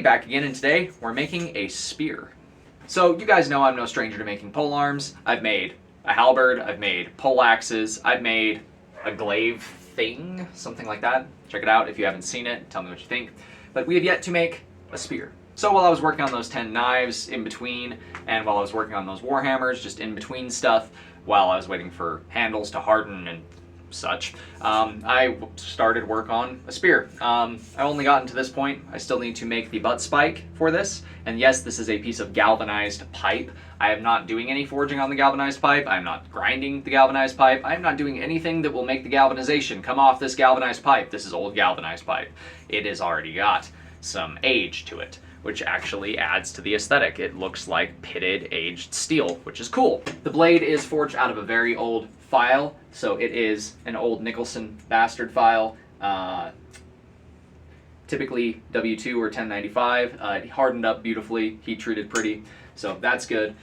Back again, and today we're making a spear. So you guys know I'm no stranger to making pole arms. I've made a halberd, I've made pole axes, I've made a glaive thing, something like that. Check it out if you haven't seen it, tell me what you think. But we have yet to make a spear. So while I was working on those 10 knives in between, and while I was working on those war hammers, just in between stuff, while I was waiting for handles to harden and such, I started work on a spear. I only gotten to this point. I still need to make the butt spike for this, and yes, this is a piece of galvanized pipe. I am not doing any forging on the galvanized pipe. I'm not grinding the galvanized pipe. I'm not doing anything that will make the galvanization come off this galvanized pipe. This is old galvanized pipe. It has already got some age to it, which actually adds to the aesthetic. It looks like pitted, aged steel, which is cool. The blade is forged out of a very old file, so it is an old Nicholson bastard file, typically W2 or 1095. It hardened up beautifully, heat treated pretty, so that's good.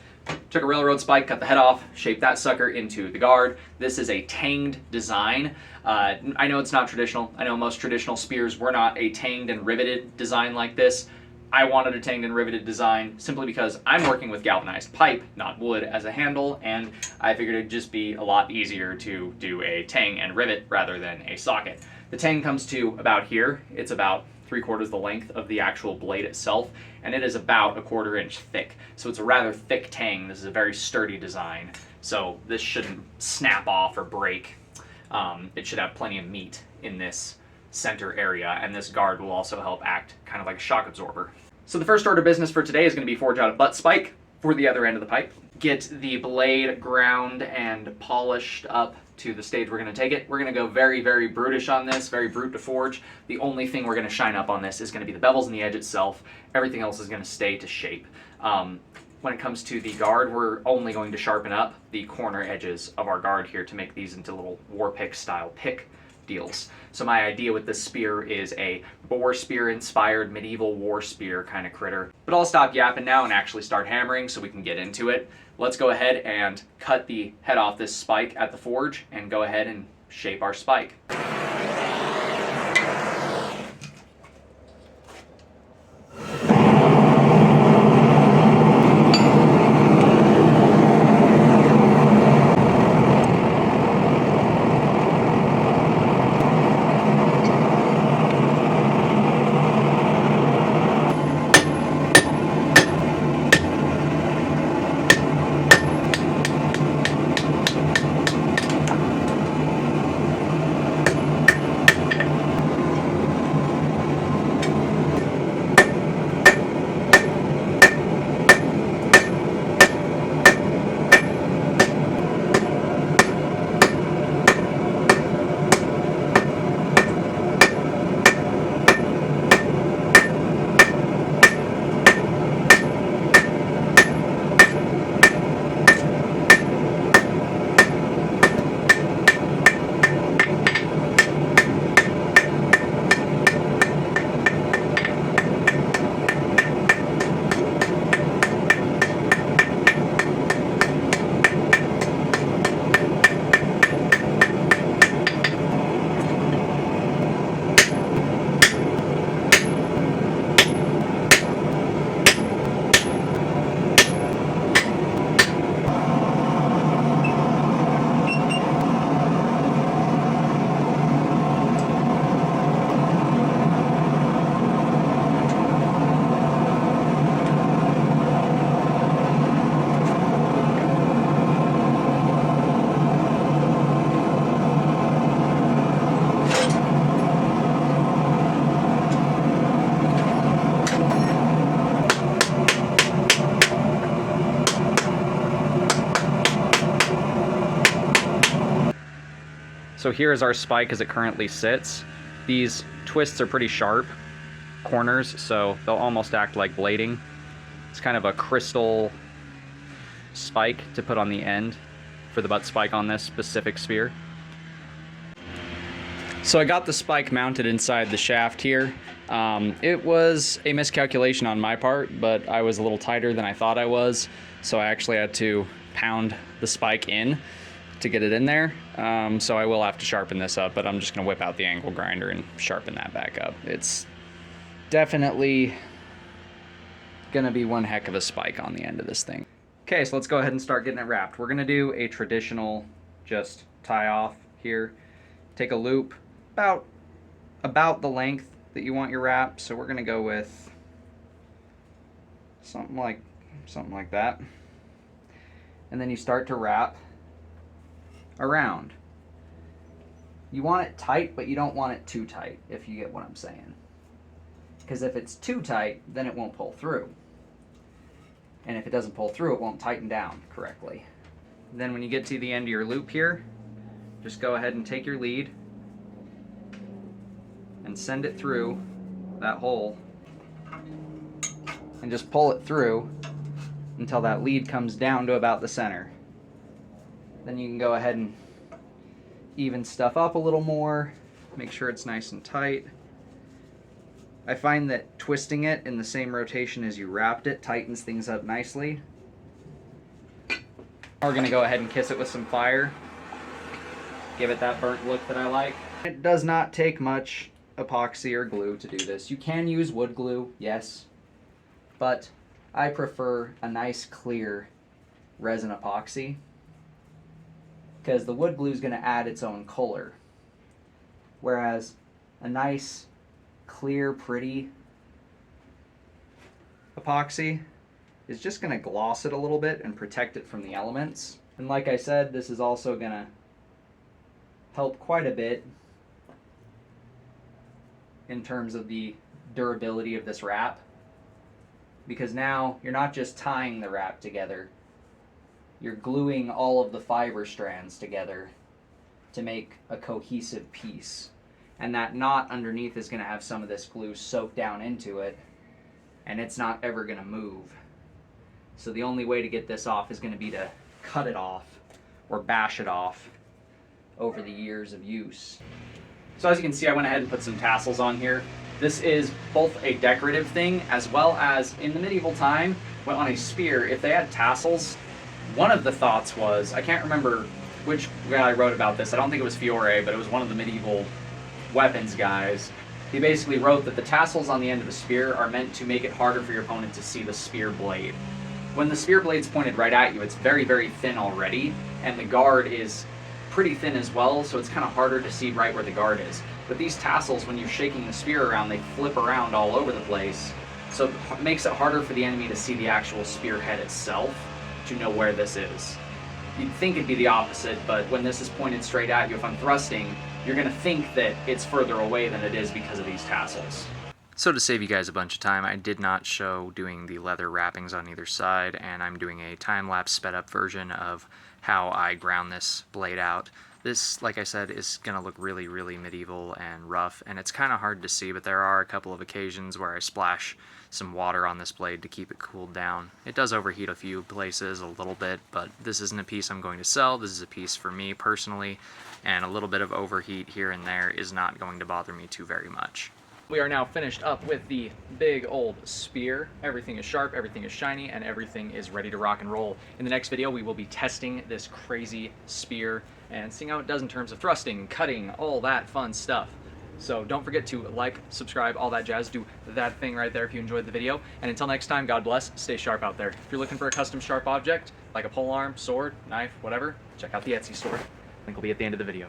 Took a railroad spike, cut the head off, shaped that sucker into the guard. This is a tanged design. I know it's not traditional. I know most traditional spears were not a tanged and riveted design like this. I wanted a tanged and riveted design simply because I'm working with galvanized pipe, not wood, as a handle, and I figured it'd just be a lot easier to do a tang and rivet rather than a socket. The tang comes to about here. It's about 3/4 the length of the actual blade itself, and it is about 1/4 inch thick. So it's a rather thick tang. This is a very sturdy design, so this shouldn't snap off or break. It should have plenty of meat in this center area, and this guard will also help act kind of like a shock absorber. So the first order of business for today is going to be forge out a butt spike for the other end of the pipe. Get the blade ground and polished up to the stage we're going to take it. We're going to go very, very brutish on this, very brute to forge. The only thing we're going to shine up on this is going to be the bevels and the edge itself. Everything else is going to stay to shape. When it comes to the guard, we're only going to sharpen up the corner edges of our guard here to make these into little war pick style pick deals. So my idea with this spear is a boar spear inspired medieval war spear kind of critter. But I'll stop yapping now and actually start hammering so we can get into it. Let's go ahead and cut the head off this spike at the forge and go ahead and shape our spike. So here is our spike as it currently sits. These twists are pretty sharp corners, so they'll almost act like blading. It's kind of a crystal spike to put on the end for the butt spike on this specific spear. So I got the spike mounted inside the shaft here. It was a miscalculation on my part, but I was a little tighter than I thought I was, so I actually had to pound the spike in to get it in there. So I will have to sharpen this up, but I'm just gonna whip out the angle grinder and sharpen that back up. It's definitely gonna be one heck of a spike on the end of this thing. Okay, so let's go ahead and start getting it wrapped. We're gonna do a traditional just tie off here. Take a loop about the length that you want your wrap. So we're gonna go with something like that. And then you start to wrap around. You want it tight, but you don't want it too tight, if you get what I'm saying. Because if it's too tight, then it won't pull through. And if it doesn't pull through, it won't tighten down correctly. Then when you get to the end of your loop here, just go ahead and take your lead and send it through that hole and just pull it through until that lead comes down to about the center. Then you can go ahead and even stuff up a little more, make sure it's nice and tight. I find that twisting it in the same rotation as you wrapped it tightens things up nicely. We're going to go ahead and kiss it with some fire. Give it that burnt look that I like. It does not take much epoxy or glue to do this. You can use wood glue, yes, but I prefer a nice clear resin epoxy because the wood glue is going to add its own color, whereas a nice clear pretty epoxy is just going to gloss it a little bit and protect it from the elements. And like I said, this is also going to help quite a bit in terms of the durability of this wrap, because now you're not just tying the wrap together, you're gluing all of the fiber strands together to make a cohesive piece. And that knot underneath is going to have some of this glue soaked down into it, and it's not ever going to move. So the only way to get this off is going to be to cut it off or bash it off over the years of use. So as you can see, I went ahead and put some tassels on here. This is both a decorative thing as well as in the medieval time, when on a spear, if they had tassels, one of the thoughts was, I can't remember which guy wrote about this, I don't think it was Fiore, but it was one of the medieval weapons guys. He basically wrote that the tassels on the end of a spear are meant to make it harder for your opponent to see the spear blade. When the spear blade's pointed right at you, it's very, very thin already, and the guard is pretty thin as well, so it's kind of harder to see right where the guard is. But these tassels, when you're shaking the spear around, they flip around all over the place, so it makes it harder for the enemy to see the actual spearhead itself, to know where this is. You'd think it'd be the opposite, but when this is pointed straight at you, if I'm thrusting, you're going to think that it's further away than it is because of these tassels. So to save you guys a bunch of time, I did not show doing the leather wrappings on either side, and I'm doing a time-lapse sped-up version of how I ground this blade out. This, like I said, is going to look really, really medieval and rough, and it's kind of hard to see, but there are a couple of occasions where I splash some water on this blade to keep it cooled down. It does overheat a few places a little bit, but this isn't a piece I'm going to sell. This is a piece for me personally, and a little bit of overheat here and there is not going to bother me too very much. We are now finished up with the big old spear. Everything is sharp, everything is shiny, and everything is ready to rock and roll. In the next video, we will be testing this crazy spear and seeing how it does in terms of thrusting, cutting, all that fun stuff. So don't forget to like, subscribe, all that jazz. Do that thing right there if you enjoyed the video. And until next time, God bless, stay sharp out there. If you're looking for a custom sharp object, like a polearm, sword, knife, whatever, check out the Etsy store. Link will be at the end of the video.